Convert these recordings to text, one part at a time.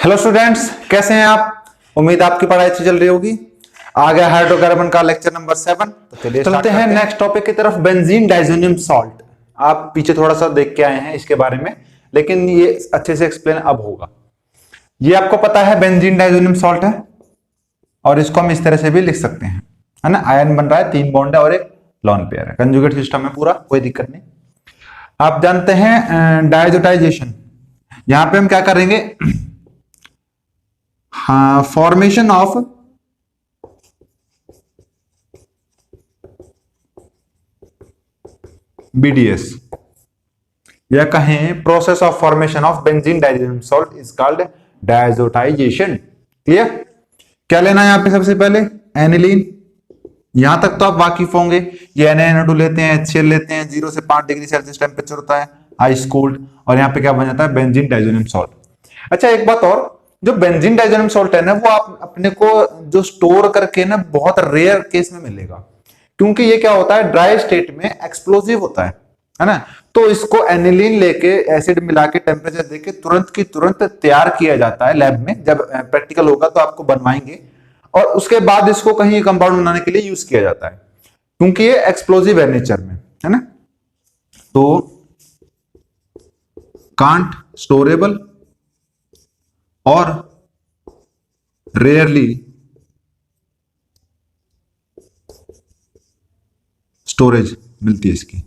Hello students, कैसे हैं आप? उम्मीद आपकी पढ़ाई अच्छी चल रही होगी। आ गया हाइड्रोकार्बन का लेक्चर नंबर 7। तो चलिए चलते हैं नेक्स्ट टॉपिक की तरफ, बेंजीन डाइजोनियम सॉल्ट। आप पीछे थोड़ा सा देख के आए हैं इसके बारे में, लेकिन ये अच्छे से एक्सप्लेन अब होगा। ये आपको पता है बेंजीन डाइजोनियम सॉल्ट है, और इसको हम इस तरह से भी लिख सकते हैं, है ना। आयन बन रहा है, 3 बॉन्ड है और एक लॉन पेयर है, कंजुगेट सिस्टम है पूरा, कोई दिक्कत नहीं। आप जानते हैं डायजोटाइजेशन, यहां पे हम क्या करेंगे, हाँ, फॉर्मेशन ऑफ बीडीएस या कहें process of formation of benzene diazonium salt is called डायजोटाइजेशन। Clear? क्या लेना है यहां पे? सबसे पहले एनिलीन, यहां तक तो आप वाकिफ होंगे। ये NaNO2 लेते हैं, HCl लेते हैं, 0 से 5 डिग्री सेल्सियस टेम्परेचर होता है, आइस कोल्ड, और यहाँ पे क्या बन जाता है, बेंजीन डाइजोनियम सॉल्ट। अच्छा, एक बात और, जो बेंजीन डाइजोनियम सॉल्ट है ना, वो आप अपने को जो स्टोर करके ना बहुत रेयर केस में मिलेगा, क्योंकि ये क्या होता है, ड्राई स्टेट में एक्सप्लोसिव होता है ना। तो इसको एनिलीन लेके एसिड मिला के टेम्परेचर देके तुरंत की तुरंत तैयार किया जाता है लैब में। जब प्रैक्टिकल होगा तो आपको बनवाएंगे, और उसके बाद इसको कहीं कंपाउंड बनाने के लिए यूज किया जाता है, क्योंकि ये एक्सप्लोसिव है नेचर में, है ना। तो कांट स्टोरेबल और रेयरली स्टोरेज मिलती है इसकी,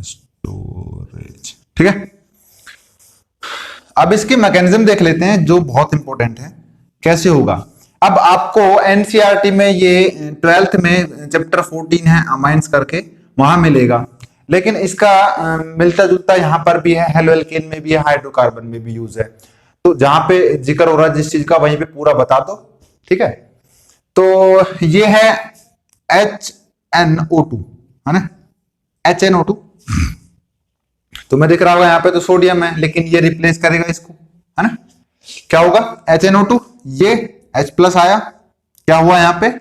स्टोरेज, ठीक है। अब इसके मैकेनिज्म देख लेते हैं, जो बहुत इंपॉर्टेंट है, कैसे होगा। अब आपको एनसीईआरटी में ये 12th में चैप्टर 14 है अमाइंस करके, वहां मिलेगा, लेकिन इसका मिलता जुलता यहां पर भी है, हेलो एल्केन में भी है, हाइड्रोकार्बन में भी यूज है। तो जहां पे जिक्र हो रहा है जिस चीज का, वहीं पे पूरा बता दो, ठीक है। तो ये है HNO2, है ना, HNO2। तो मैं दिख रहा होगा यहाँ पे तो सोडियम है, लेकिन ये रिप्लेस करेगा इसको, है ना। क्या होगा, HNO2, ये H प्लस आया, क्या हुआ यहाँ पे,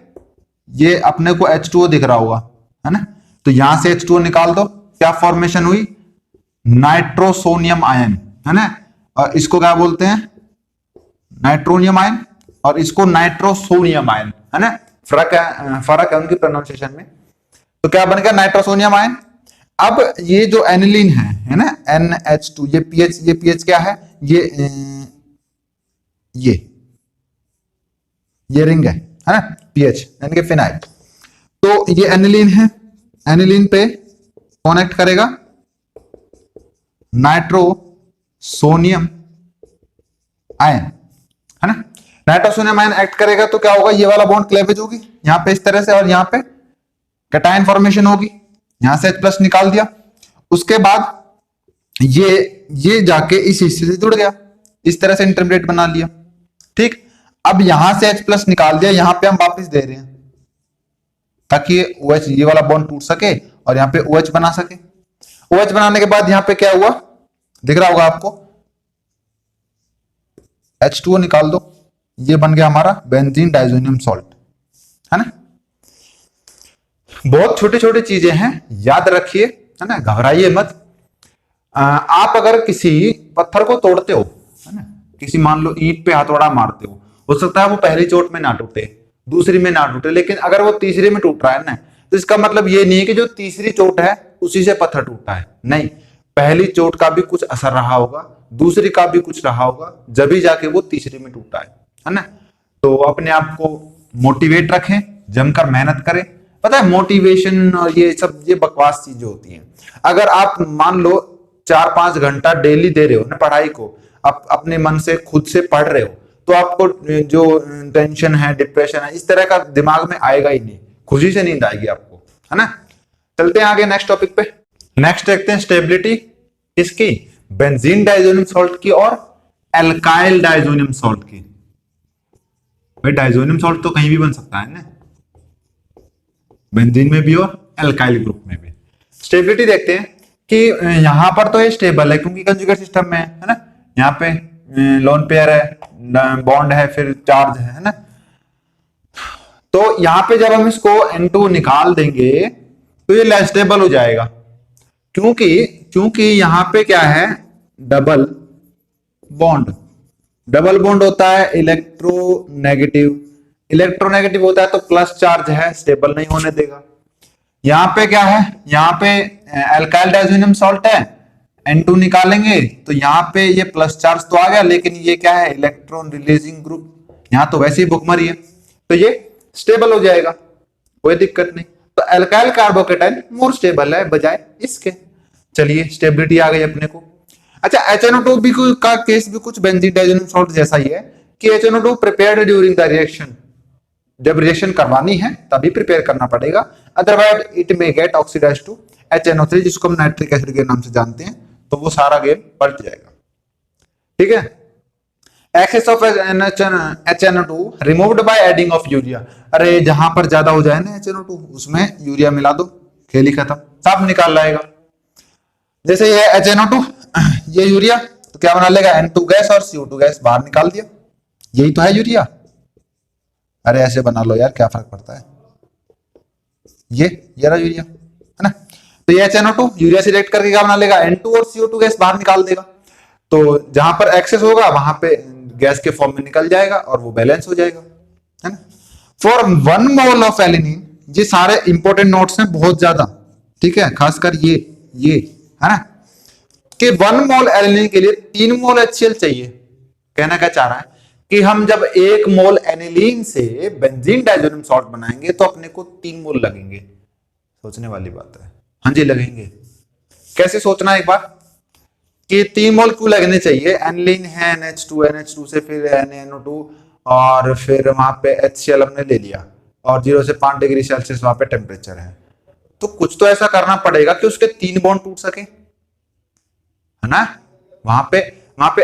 ये अपने को H2O दिख रहा होगा, है ना। तो यहां से H2O निकाल दो, क्या फॉर्मेशन हुई, नाइट्रोसोनियम आयन, है ना। और इसको क्या बोलते हैं, नाइट्रोनियम आयन, और इसको नाइट्रोसोनियम आयन, है ना। फर्क है उनकी प्रोनाउंसिएशन में। तो क्या बन गया, नाइट्रोसोनियम आयन। अब ये जो एनिलीन है ना, NH2, ये पीएच क्या है, ये रिंग है ना, पीएच यानी कि फिनाइल। तो ये एनिलीन है, एनिलीन पे कनेक्ट करेगा नाइट्रोसोनियम आयन, है ना। नाइट्रोसोनियम आयन एक्ट करेगा तो क्या होगा, ये वाला बॉन्ड क्लेवेज होगी यहां पे इस तरह से, और यहां पे कैटायन फॉर्मेशन होगी, यहां से H प्लस निकाल दिया। उसके बाद ये जाके इस हिस्से से जुड़ गया, इस तरह से इंटरमीडिएट बना लिया, ठीक। अब यहां से H प्लस निकाल दिया, यहां पे हम वापस दे रहे हैं ताकि OH, ये वाला बॉन्ड टूट सके और यहां पे OH बना सके। OH बनाने के बाद यहां पे क्या हुआ, दिख रहा होगा आपको, H2O निकाल दो, ये बन गया हमारा बेंजीन डाइजोनियम सॉल्ट, है ना। बहुत छोटी छोटी चीजें हैं, याद रखिए, है ना, घबराइए मत। आप अगर किसी पत्थर को तोड़ते हो, है ना, किसी मान लो ईंट पे हथौड़ा मारते हो सकता है वो पहली चोट में ना टूटे, दूसरी में ना टूटे, लेकिन अगर वो तीसरी में टूट रहा है ना, तो इसका मतलब ये नहीं है कि जो तीसरी चोट है उसी से पत्थर टूटा है, नहीं। पहली चोट का भी कुछ असर रहा होगा, दूसरी का भी कुछ रहा होगा, जब ही जाके वो तीसरी में टूटा है ना। तो अपने आप को मोटिवेट रखें, जमकर मेहनत करें। पता है, मोटिवेशन और ये सब ये बकवास चीजें होती हैं। अगर आप मान लो 4-5 घंटा डेली दे रहे हो ना पढ़ाई को, अपने मन से खुद से पढ़ रहे हो, तो आपको जो टेंशन है, डिप्रेशन है, इस तरह का दिमाग में आएगा ही नहीं, खुशी से नींद आएगी आपको, है ना। चलते हैं आगे नेक्स्ट टॉपिक पे। नेक्स्ट देखते हैं स्टेबिलिटी किसकी, बेंजीन डाइजोनियम सॉल्ट की और एल्काइल डाइजोनियम सॉल्ट की। भाई डाइजोनियम सॉल्ट तो कहीं भी बन सकता है ना, बेंजीन में भी और एल्काइल ग्रुप में भी। स्टेबिलिटी देखते हैं कि यहां पर तो ये स्टेबल है क्योंकि कंजुगेट सिस्टम में है ना, यहाँ पे लोन पेयर है, बॉन्ड है, फिर चार्ज है ना। तो यहां पे जब हम इसको N2 निकाल देंगे तो ये लेस स्टेबल हो जाएगा, क्योंकि यहां पे क्या है, डबल बॉन्ड। डबल बॉन्ड होता है इलेक्ट्रोनेगेटिव, इलेक्ट्रोनेगेटिव होता है तो प्लस चार्ज है, स्टेबल नहीं होने देगा। यहाँ पे क्या है, यहाँ पे अल्काइल डायज़ोनियम सॉल्ट है, N2 निकालेंगे तो यहाँ पे ये प्लस चार्ज तो आ गया, लेकिन ये क्या है, इलेक्ट्रॉन रिलीजिंग ग्रुप, यहाँ तो वैसे ही भुखमरी है, तो ये स्टेबल हो जाएगा, कोई दिक्कत नहीं। तो अल्काइल कार्बोकेटाइन मोर स्टेबल है बजाय इसके। चलिए स्टेबिलिटी आ गई अपने को। अच्छा, HNO2 भी का केस भी कुछ बेंजीन डाइज़ोनियम सॉल्ट जैसा ही है कि HNO2 prepared during the reaction, जब रिएक्शन करवानी है तभी प्रिपेयर करना पड़ेगा, otherwise it may get oxidised to HNO3, जिसको हम नाइट्रिक एसिड के नाम से जानते हैं, तो वो सारा गेम पलट जाएगा। ठीक है। Excess of HNO2 removed by adding of urea, अरे जहां पर ज्यादा हो जाए ना HNO2 उसमें यूरिया मिला दो, खेल ही खत्म, सब निकाल लाएगा। जैसे ये HNO2 ये यूरिया, तो क्या बना लेगा, N2 गैस और CO2 गैस बाहर निकाल दिया, यही तो है यूरिया। अरे ऐसे बना लो यार, क्या फर्क पड़ता है, ये रहा यूरिया, है ना। तो ये HNO2 यूरिया से रिएक्ट करके क्या बना लेगा, N2 और CO2 गैस बाहर निकाल देगा, तो जहां पर एक्सेस होगा वहां पे गैस के फॉर्म में निकल जाएगा और वो बैलेंस हो जाएगा, है ना। फॉर 1 मोल ऑफ एलिनिन, ये सारे इंपॉर्टेंट नोट्स हैं बहुत ज्यादा, ठीक है, खासकर ये है ना, कि 1 मोल एलिनिन के लिए 3 मोल HCl चाहिए। कहना क्या चाह रहा है कि हम जब 1 मोल एनिलीन से बेंजीन डाइज़ोनियम सॉल्ट बनाएंगे तो अपने को 3 मोल लगेंगे। सोचने वाली बात है, हाँ जी लगेंगे। कैसे सोचना एक बार कि 3 मोल क्यों लगने चाहिए, एनिलीन है NH2 से फिर NaNO2 और फिर वहां पे HCl हमने ले लिया और 0 से 5 डिग्री सेल्सियस वहां पे टेम्परेचर है, तो कुछ तो ऐसा करना पड़ेगा कि उसके 3 बॉन्ड टूट सके, है ना। वहां पे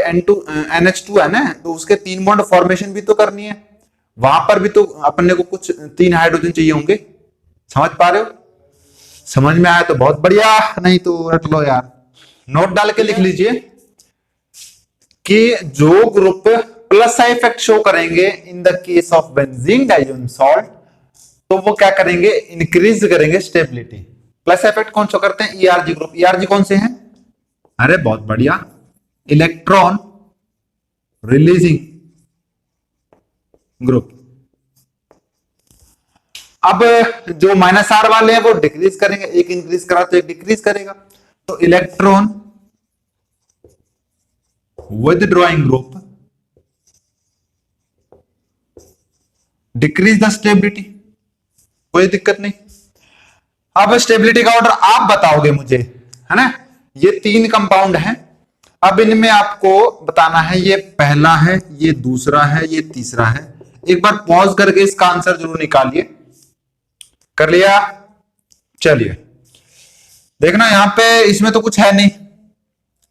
NH2 है ना, तो उसके 3 बॉन्ड फॉर्मेशन भी तो करनी है, वहां पर भी तो अपने को कुछ 3 हाइड्रोजन चाहिए होंगे। समझ पा रहे हो, समझ में आया तो बहुत बढ़िया, नहीं तो रट लो यार, नोट डाल के लिख लीजिए कि जो ग्रुप प्लस इफेक्ट शो करेंगे in the case of benzene diazonium salt, तो वो क्या करेंगे, इंक्रीज करेंगे स्टेबिलिटी। प्लस इफेक्ट कौन शो करते हैं, ERG ग्रुप। ERG कौन से हैं, अरे बहुत बढ़िया, इलेक्ट्रॉन रिलीजिंग ग्रुप। अब जो -R वाले हैं वो डिक्रीज करेंगे, एक इंक्रीज करा तो एक डिक्रीज करेगा, तो electron withdrawing group decrease the stability, कोई दिक्कत नहीं। अब स्टेबिलिटी का ऑर्डर आप बताओगे मुझे, है ना। ये 3 कंपाउंड हैं, अब इनमें आपको बताना है ये पहला है, ये दूसरा है, ये तीसरा है। एक बार पॉज करके इसका आंसर जरूर निकालिए। कर लिया, चलिए देखना, यहां पे इसमें तो कुछ है नहीं,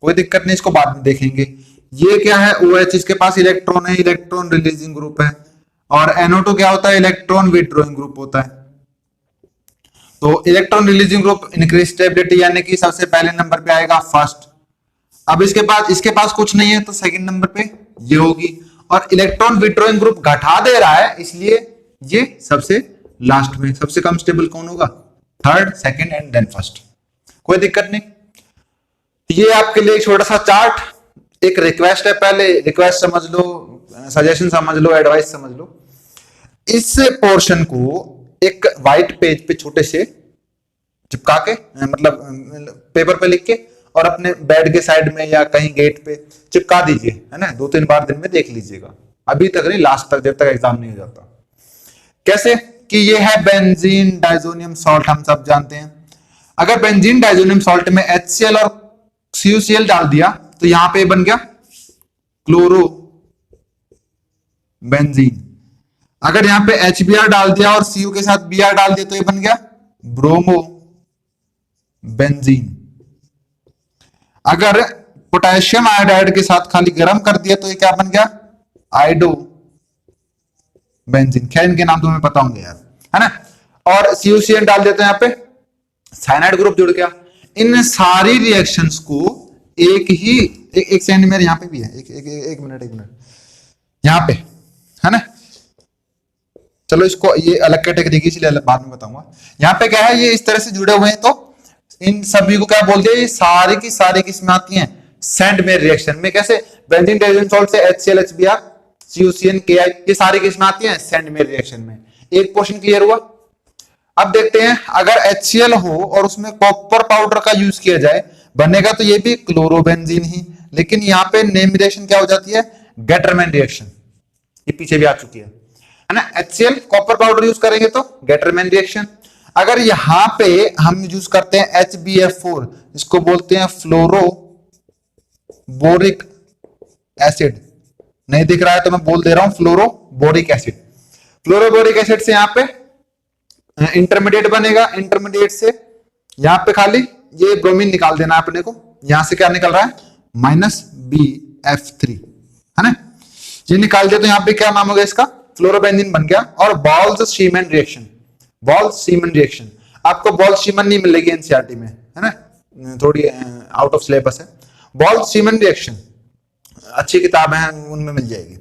कोई दिक्कत नहीं, इसको बाद में देखेंगे। ये क्या है, OH, इसके पास इलेक्ट्रॉन है, इलेक्ट्रॉन रिलीजिंग ग्रुप है, और NO2 क्या होता है, इलेक्ट्रॉन विथड्रॉइंग ग्रुप होता है। तो electron releasing group increase stability, यानी कि सबसे पहले नंबर पे आएगा फर्स्ट। अब इसके पास कुछ नहीं है तो सेकंड नंबर पे ये होगी, और इलेक्ट्रॉन विथड्रॉइंग ग्रुप घटा दे रहा है, इसलिए ये सबसे लास्ट में। सबसे कम स्टेबल कौन होगा, third, second and then first, कोई दिक्कत नहीं। ये आपके लिए छोटा सा चार्ट, एक रिक्वेस्ट है, पहले रिक्वेस्ट समझ लो, सजेशन समझ लो, एडवाइस समझ लो। इस पोर्शन को एक व्हाइट पेज पे छोटे से चिपका के, मतलब पेपर पे लिख के, और अपने बेड के साइड में या कहीं गेट पे चिपका दीजिए, है ना। 2-3 बार दिन में देख लीजिएगा, अभी तक नहीं, लास्ट तक, जब तक एग्जाम नहीं हो जाता। कैसे कि ये है बेंजीन डाइज़ोनियम सॉल्ट, हम सब जानते हैं। अगर बेंजीन डाइज़ोनियम सॉल्ट में HCl और CuCl डाल दिया तो यहां पे बन गया क्लोरो बेंजीन। अगर यहां पे HBr डाल दिया और Cu के साथ Br डाल दिया तो ये बन गया ब्रोमो बेंजीन। अगर पोटेशियम आयोडाइड के साथ खाली गर्म कर दिया तो ये क्या बन गया, आइडो बेंजीन। खैर इनके नाम तो हमें पता होंगे यार, है ना। और CuCl डाल देते हैं, यहां पे साइनाइड ग्रुप जुड़ गया। इन सारी रिएक्शंस को एक ही एक सेकंड, मेरे यहां पे भी है, एक मिनट यहां पे, है ना। चलो इसको ये अलग कैटेगरी की, इसलिए बाद में बताऊंगा। यहाँ पे क्या है, ये इस तरह से जुड़े हुए हैं, तो इन सभी को क्या बोलते हैं, ये सारी की सारी किस्में आती हैं सेंड में रिएक्शन में। कैसे, बेंजीन डाइज़ोनियम सॉल्ट से HCl HBr CuCN KI ये सारी किस्में आती हैं सेंड मेयर रिएक्शन में। एक पोर्शन क्लियर हुआ। अब देखते हैं अगर HCl हो और उसमें कॉपर पाउडर का यूज किया जाए बनेगा तो ये भी क्लोरोबेंजीन ही, लेकिन यहाँ पे नेम रिएक्शन क्या हो जाती है, गेटरमैन रिएक्शन। ये पीछे भी आ चुकी है ना। HCl कॉपर पाउडर यूज करेंगे तो गेटरमैन रिएक्शन। अगर यहां पे हम यूज करते हैं HbF4, इसको बोलते हैं फ्लोरोबोरिक एसिड। नहीं दिख रहा है तो मैं बोल दे रहा हूं फ्लोरोबोरिक एसिड। फ्लोरोबोरिक एसिड से यहां पे इंटरमीडिएट बनेगा, इंटरमीडिएट से यहां पे खाली ये ब्रोमीन निकाल देना अपने को। यहां से क्या निकल रहा है, -BF3 है ना। ये निकाल दिया तो यहां पे क्या नाम हो गया इसका, फ्लोरोबेंजीन बन गया। और बॉल्स-शीमैन रिएक्शन, बॉल्स-शीमैन रिएक्शन आपको बॉल्स-शीमैन नहीं मिलेगी एनसीईआरटी में है ना, थोड़ी आउट ऑफ सिलेबस है। बॉल्स-शीमैन रिएक्शन अच्छी किताबें हैं उनमें मिल जाएगी।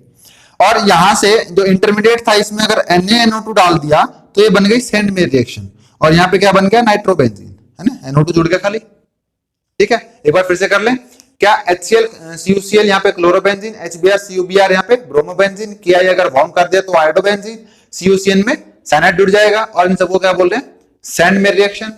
और यहां से जो इंटरमीडिएट था इसमें अगर NaNO2 डाल दिया तो ये बन गई सेंड मेयर रिएक्शन। और यहाँ पे क्या बन गया, नाइट्रोबेंजीन है ना, NO2 जुड़ गया खाली। ठीक है, एक बार फिर से कर लें। क्या HCl CuCl यहाँ पे क्लोरोबेंजीन, HBr CuBr यहाँ पे ब्रोमोबेंजीन, KI अगर वार्म कर दिया तो आयोडोबेंजीन, CuCN में साइनाइड जुड़ जाएगा और इन सबको क्या बोल रहे हैं, सेंड मेयर रिएक्शन।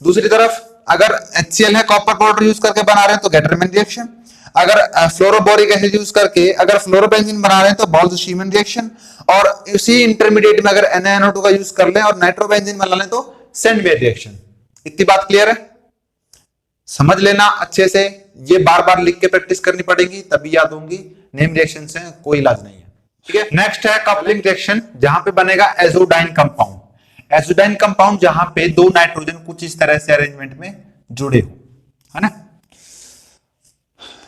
दूसरी तरफ अगर HCl है कॉपर पाउडर यूज करके बना रहे हैं तो गेटरमैन रिएक्शन। अगर फ्लोरोबोरिक एसिड यूज करके अगर फ्लोरोबेंजीन बना रहे हैं तो बॉल्स-शीमैन रिएक्शन। और इसी इंटरमीडिएट में अगर NaNO2 का यूज कर लें और नाइट्रोबेंजीन बना लें तो सेंड मेयर रिएक्शन। इतनी बात क्लियर है, समझ लेना अच्छे से। ये बार बार लिख के प्रैक्टिस करनी पड़ेगी तभी याद होंगी। नेम रिएक्शन से कोई इलाज नहीं है। ठीक है, नेक्स्ट है कपलिंग रिएक्शन, जहां पे बनेगा एजोडाइन कंपाउंड। एजोडाइन कंपाउंड जहां पे दो नाइट्रोजन कुछ इस तरह से अरेंजमेंट में जुड़े हो, है ना।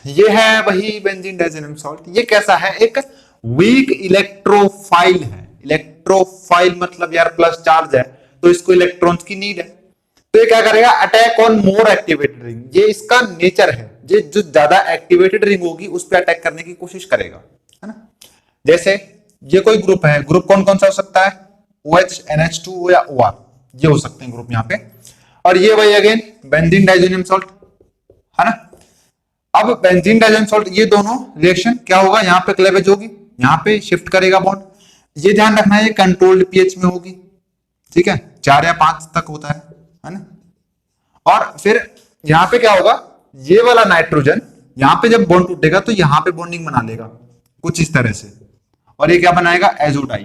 ये है वही बेंजीन डाइज़ोनियम सॉल्ट। ये कैसा है, एक वीक इलेक्ट्रोफाइल है। इलेक्ट्रोफाइल मतलब यार प्लस चार्ज है तो इसको इलेक्ट्रॉन्स की नीड है। तो ये क्या करेगा, attack on more activated ring. ये इसका नेचर है, ये जो ज्यादा एक्टिवेटेड रिंग होगी उस पर अटैक करने की कोशिश करेगा, है ना। जैसे ये कोई ग्रुप है, ग्रुप कौन कौन सा हो सकता है, OH NH2 या OR, ये हो सकते हैं ग्रुप यहाँ पे। और ये वही अगेन बेंजीन डाइज़ोनियम सॉल्ट है ना। अब बेंजीन डाइज़ोनियम सॉल्ट ये दोनों रिएक्शन क्या होगा, यहाँ पे क्लेवेज होगी, यहाँ पे शिफ्ट करेगा बॉन्ड। ये ध्यान रखना है ये कंट्रोल्ड pH में होगी। ठीक है, 4 या 5 तक होता है ना। और फिर यहाँ पे क्या होगा, ये वाला नाइट्रोजन यहाँ पे जब बॉन्ड टूटेगा तो यहाँ पे बॉन्डिंग बना लेगा कुछ इस तरह से। और ये क्या बनाएगा, एजोडाई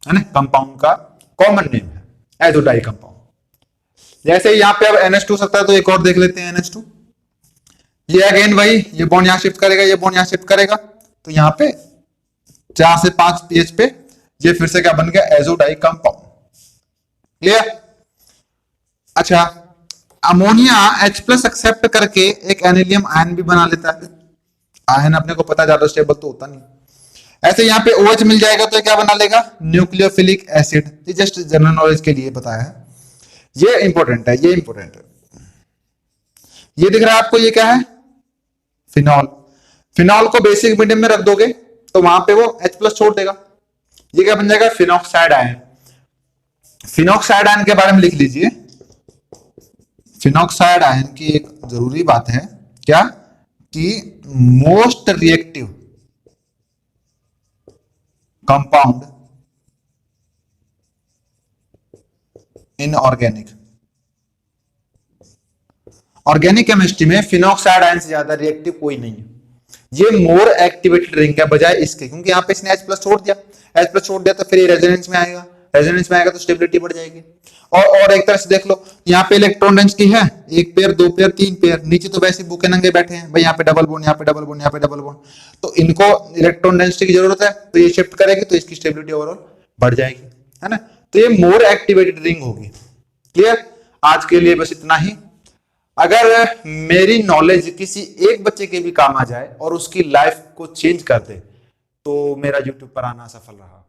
है ना, कंपाउंड का कॉमन नेम है एजोडाई कंपाउंड। जैसे यहाँ पे अब NH2 सकता है तो एक और देख लेते हैं NH2। ये अगेन वही, ये बॉन्ड यहाँ शिफ्ट करेगा, ये बॉन्ड यहाँ शिफ्ट करेगा तो यहाँ पे 4 से 5 pH पे ये फिर से क्या बन गया, एजोडाई कंपाउंड। क्लियर। अच्छा, अमोनिया H+ एक्सेप्ट करके एक एनिलियम आयन भी बना लेता है। आयन अपने को पता, ज्यादा स्टेबल तो होता नहीं। ऐसे यहाँ पे OH मिल जाएगा तो क्या बना लेगा, न्यूक्लियोफिलिक एसिड। ये जस्ट जनरल नॉलेज के लिए बताया है, ये इंपॉर्टेंट है, ये इंपॉर्टेंट है। ये दिख रहा है आपको, ये क्या है, फिनॉल। फिनॉल को बेसिक मीडियम में रख दोगे तो वहां पे वो H+ छोड़ देगा। ये क्या बन जाएगा, फिनॉक्साइड आयन। फिनॉक्साइड आयन के बारे में लिख लीजिए। फिनॉक्साइड आयन की एक जरूरी बात है क्या, कि most reactive compound in organic. Organic chemistry में फिनॉक्साइड आयन से ज्यादा रिएक्टिव कोई नहीं है। ये मोर एक्टिवेटेड रिंग है बजाय इसके, क्योंकि यहाँ पे इसने H+ छोड़ दिया। H+ छोड़ दिया तो फिर ये रेजोनेंस में आएगा, रेजोनेंस में आएगा तो स्टेबिलिटी बढ़ जाएगी। और एक तरह से देख लो, यहाँ पे इलेक्ट्रॉन डेंसिटी है 1 पेयर 2 पेयर 3 पेयर, नीचे तो वैसे भूखे नंगे बैठे हैं भाई, यहाँ पे डबल बॉन्ड, यहाँ पे डबल बॉन्ड, यहाँ पे डबल बॉन्ड, तो इनको इलेक्ट्रॉन डेंसिटी की जरूरत है तो ये शिफ्ट करेगी तो इसकी स्टेबिलिटी ओवरऑल बढ़ जाएगी, है ना। तो ये मोर एक्टिवेटेड रिंग होगी। क्लियर। आज के लिए बस इतना ही। अगर मेरी नॉलेज किसी एक बच्चे के भी काम आ जाए और उसकी लाइफ को चेंज कर दे तो मेरा यूट्यूब पर आना सफल रहा।